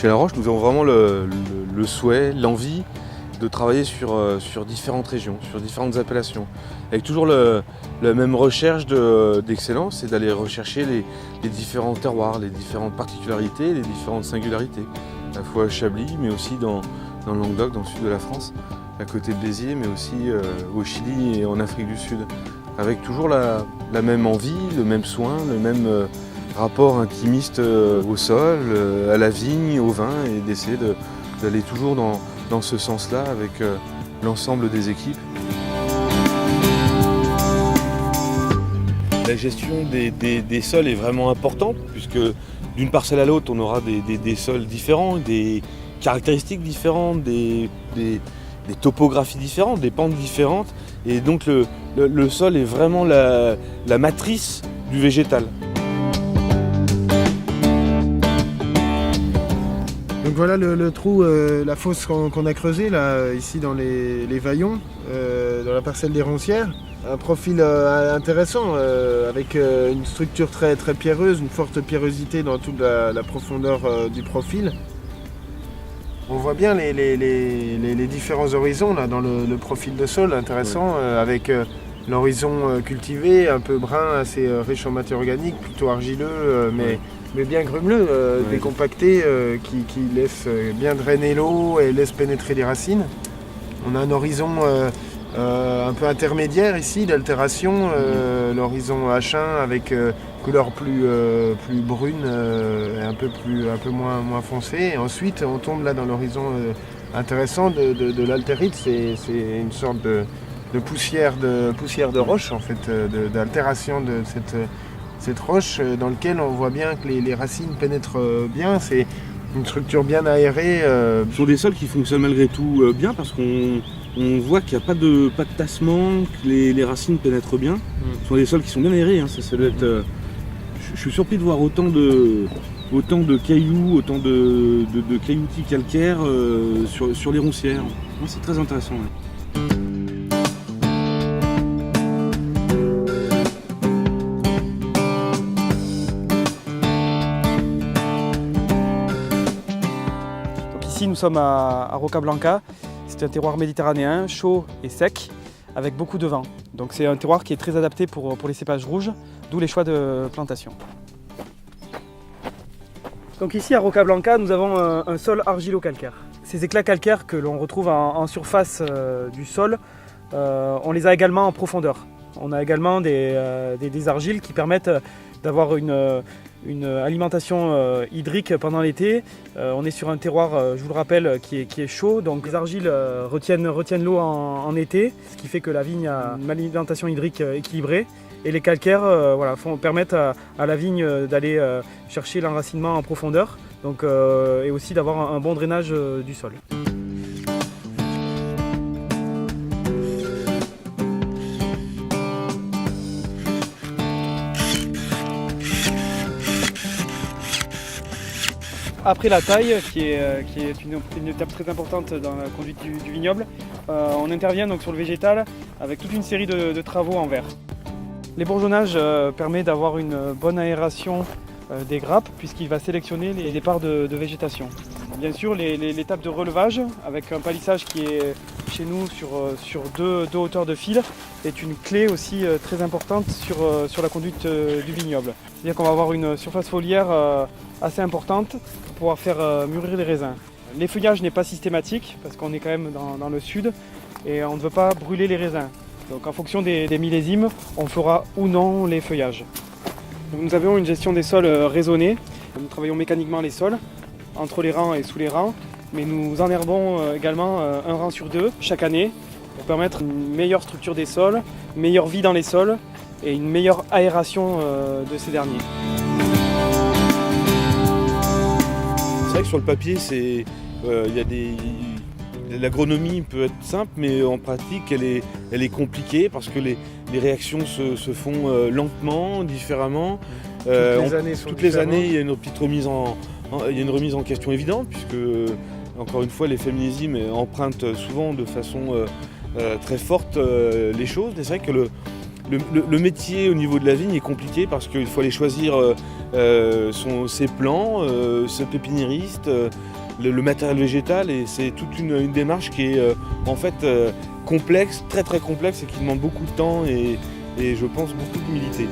Chez La Roche, nous avons vraiment le souhait, l'envie de travailler sur différentes régions, sur différentes appellations, avec toujours la même recherche d'excellence, c'est d'aller rechercher les différents terroirs, les différentes particularités, les différentes singularités, à la fois à Chablis, mais aussi dans le Languedoc, dans le sud de la France, à côté de Béziers, mais aussi au Chili et en Afrique du Sud, avec toujours la même envie, le même soin, le même rapport intimiste au sol, à la vigne, au vin, et d'essayer d'aller toujours dans ce sens-là avec l'ensemble des équipes. La gestion des sols est vraiment importante, puisque d'une parcelle à l'autre, on aura des sols différents, des caractéristiques différentes, des topographies différentes, des pentes différentes. Et donc le sol est vraiment la matrice du végétal. Donc voilà le trou, la fosse qu'on a creusée là, ici dans les Vaillons, dans la parcelle des Roncières. Un profil intéressant, avec une structure très pierreuse, une forte pierrosité dans toute la profondeur du profil. On voit bien les différents horizons là, dans le profil de sol, intéressant, avec l'horizon cultivé, un peu brun, assez riche en matière organique, plutôt argileux, mais bien grumeleux, décompacté, qui laisse bien drainer l'eau et laisse pénétrer les racines. On a un horizon un peu intermédiaire ici, d'altération, l'horizon H1 avec couleur plus brune et un peu moins foncée. Et ensuite, on tombe là dans l'horizon intéressant de l'altérite. C'est une sorte de poussière de roche, en fait, d'altération de cette roche dans laquelle on voit bien que les racines pénètrent bien. C'est une structure bien aérée. Ce sont des sols qui fonctionnent malgré tout bien, parce qu'on voit qu'il n'y a pas de tassement, que les racines pénètrent bien. Ce sont des sols qui sont bien aérés. Hein. Ça doit être, je suis surpris de voir autant de cailloux, autant de cailloutis calcaires sur les Roncières. C'est très intéressant. Ouais. Ici, nous sommes à Roca Blanca. C'est un terroir méditerranéen, chaud et sec, avec beaucoup de vent. Donc c'est un terroir qui est très adapté pour les cépages rouges, d'où les choix de plantation. Donc ici à Roca Blanca, nous avons un sol argilo-calcaire. Ces éclats calcaires que l'on retrouve en surface du sol, on les a également en profondeur. On a également des argiles qui permettent d'avoir une alimentation hydrique pendant l'été. On est sur un terroir, je vous le rappelle, qui est chaud, donc les argiles retiennent l'eau en été, ce qui fait que la vigne a une alimentation hydrique équilibrée. Et les calcaires permettent à la vigne d'aller chercher l'enracinement en profondeur, donc, et aussi d'avoir un bon drainage du sol. Après la taille, qui est une étape très importante dans la conduite du vignoble, on intervient donc sur le végétal avec toute une série de travaux en verre. L'ébourgeonnage permet d'avoir une bonne aération des grappes, puisqu'il va sélectionner les départs de végétation. Bien sûr, l'étape de relevage, avec un palissage qui est chez nous sur deux hauteurs de fil, est une clé aussi très importante sur la conduite du vignoble. C'est-à-dire qu'on va avoir une surface foliaire assez importante pour pouvoir faire mûrir les raisins. L'effeuillage n'est pas systématique, parce qu'on est quand même dans le sud, et on ne veut pas brûler les raisins. Donc en fonction des millésimes, on fera ou non l'effeuillage. Nous avons une gestion des sols raisonnée. Nous travaillons mécaniquement les sols, entre les rangs et sous les rangs, mais nous enherbons également un rang sur deux chaque année pour permettre une meilleure structure des sols, une meilleure vie dans les sols et une meilleure aération de ces derniers. C'est vrai que sur le papier, l'agronomie peut être simple, mais en pratique, elle est compliquée parce que les réactions se font lentement, différemment. Toutes les années, il y a une petite remise en question évidente, puisque, encore une fois, les féminésimes empruntent souvent de façon très forte les choses. Et c'est vrai que Le métier au niveau de la vigne est compliqué parce qu'il faut aller choisir ses plants, ce pépiniériste, le matériel végétal, et c'est toute une démarche qui est en fait complexe, très très complexe, et qui demande beaucoup de temps et je pense beaucoup d'humilité.